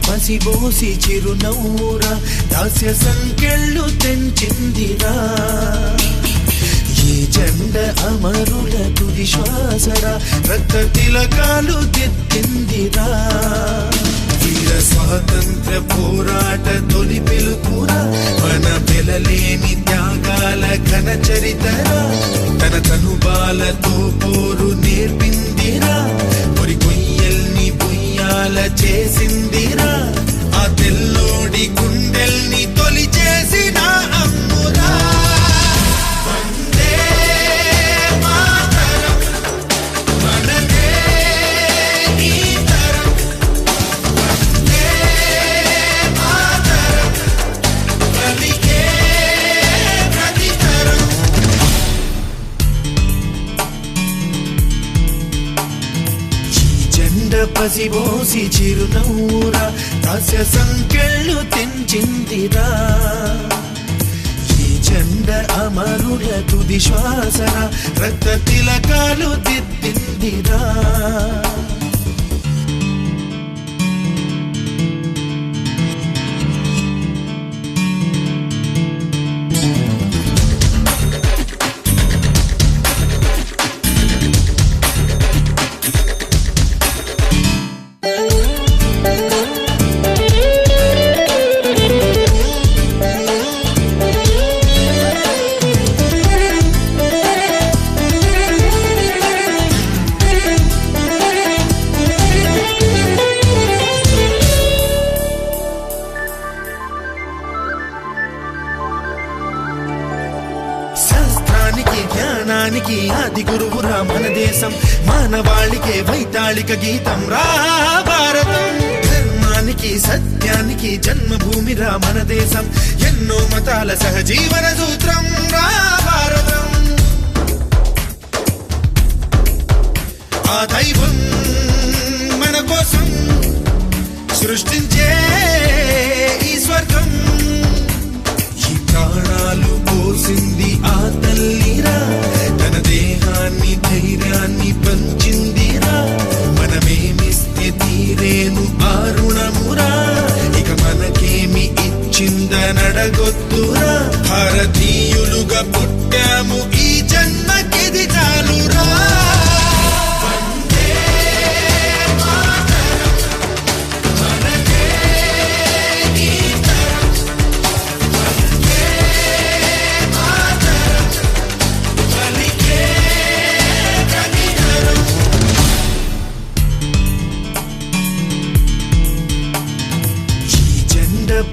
పసిబోసి చిరునవ్వురా దాస్య సంకెళ్ళు తెంచిందిరా ఈ జెండ అమరుల తుది శ్వాసరా రక్త తిలకాలు దిద్దిందిరా వీర స్వాతంత్ర పోరాట తొలి పిలుపురా మన వెలలేని త్యాగాల ఘన చరితరా తన తనుబాలతో పోరు నేర్పిందిరా పొరి కొయ్యల్ని బొయ్యాల చేసిందిరా ఆ తెల్లోడి గుండెల్ని తొలి చేసిన అమ్మురా వందే మాతరం మనదే ఈ తరం వందే మాతరం పలికే ప్రతి తరం పసిబోసి చిరునవ్వురా దాస్య సంకెళ్ళు తెంచిందిరా ఈ జెండ అమరుల తుది శ్వాసరా రక్త తిలకాలు దిద్దిందిరా జ్ఞానానికి ఆది గురువురా మన దేశం మానవాళికే వైతాళిక గీతం రా భారతం ధర్మానికి సత్యానికి జన్మభూమిరా మన దేశం ఎన్నో మతాల సహజీవన సూత్రం రా భారతం ఆ దైవం మన కోసం సృష్టించే ఈ స్వర్గం ఈ ప్రాణాలు పోసింది ఆ తల్లిరా తన దేహాన్ని ధైర్యాన్ని పంచిందిరా మనమేమిస్తే తీరేను ఆ రుణమురా ఇక మనకేమి ఇచ్చిందనడగొద్దురా భారతీయులుగా పుట్టాము ఈ జన్మకిది చాలురా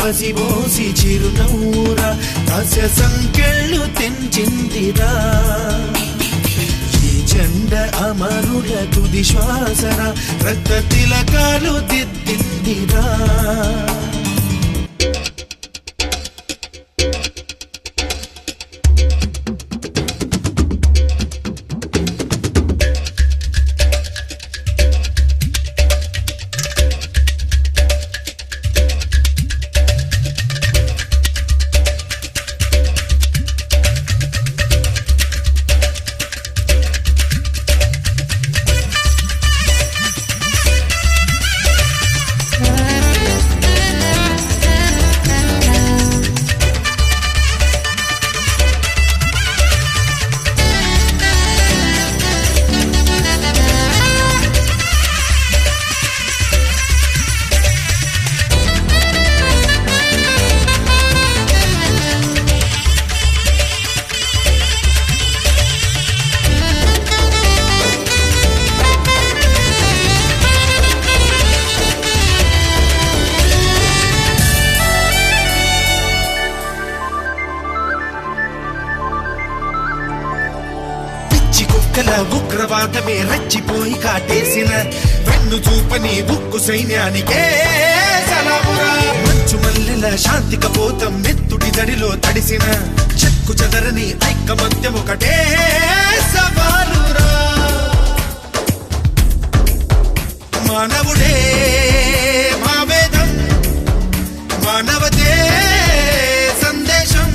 పసిబోసి చిరునవ్వురా దాస్య సంకెళ్ళు తెంచిందిరా ఈ జెండ అమరుల తుది శ్వాసరా రక్త తిలకాలు దిద్దిందిరా ఉగ్రవాదమే రెచ్చిపోయి కాటేసిన వెన్ను చూపని ఉక్కు సైన్యానికే సలామురా మంచు మల్లెల శాంతి కపోతం నెత్తుడి దడిలో తడిసిన చెక్కు చెదరని ఐకమత్యం ఒకటే సవాలురా. మానవుడే మా వేదం, మానవతే సందేశం.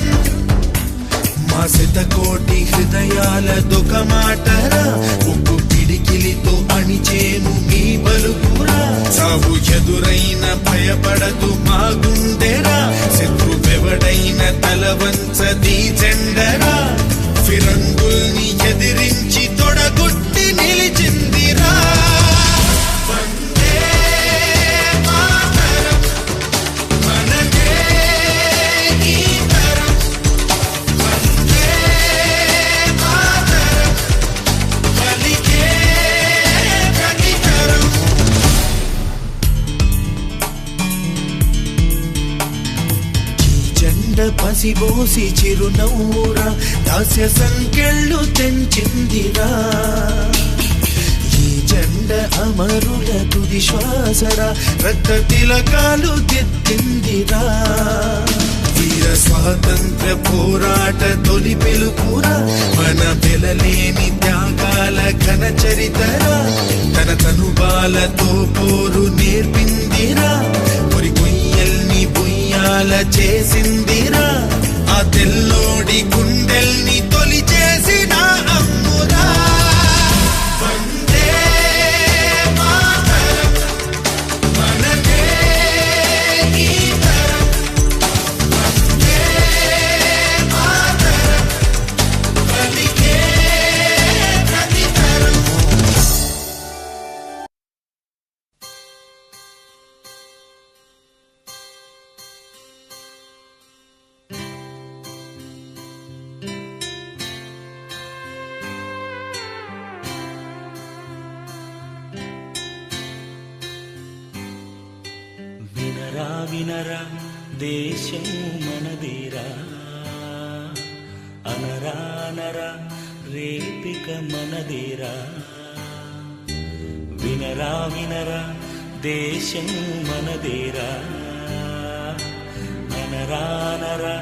మా శతకోటి హృదయాలదొక మాటరా, ఒక్కు పిడికిలితో అణిచేము మీ బలుపురా. సావు ఎదురైన భయపడదు మా గుండెరా, శత్రువెవడైన తల వంచది జెండరా. ఫిరంగుల్ని ఎదిరించి తొడగొట్టి నిలిచిందిరా. పసిబోసి చిరునవ్వురా, దాస్య సంకెళ్ళు తెంచిందిరా. ఈ జెండ అమరుల తుది శ్వాసరా, రక్త తిలకాలు దిద్దిందిరా. వీర స్వాతంత్ర్య పోరాట తొలి పిలుపురా, మన వెలలేని త్యాగాల ఘన చరితరా. తన తనుబాలతో పోరు నేర్పిందిరా, పొరి కొయ్యల్ని బుయ్యాల చేసిందిరా. ఆ తెల్లోడి గుండెల్ని తొలి చేసిన అమ్మురా. వందే మాతరం, మనదే ఈ తరం. వందే మాతరం, పలికే ప్రతి తరం. వినరా వినరా దేశం మనదేరా, అనరా అనరా రేపిక మనదేరా. వినరా వినరా దేశం మనదేరా, అనరా అనరా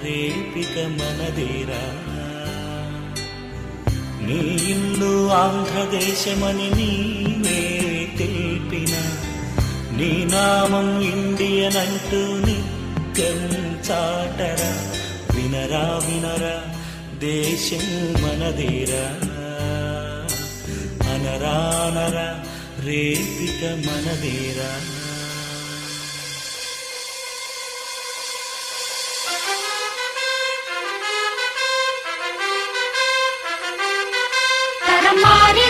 రేపిక మనదేరా. నీ ఇల్లు ఆంధ్రదేశమని నీవే తెలిపిన, నీ నామం ఇండియన్ అంటూ నిత్యం చాటరా. వినరా వినరా దేశం మనదేరా, అనరా అనరా రేపిక మనదేరా. తరం మారి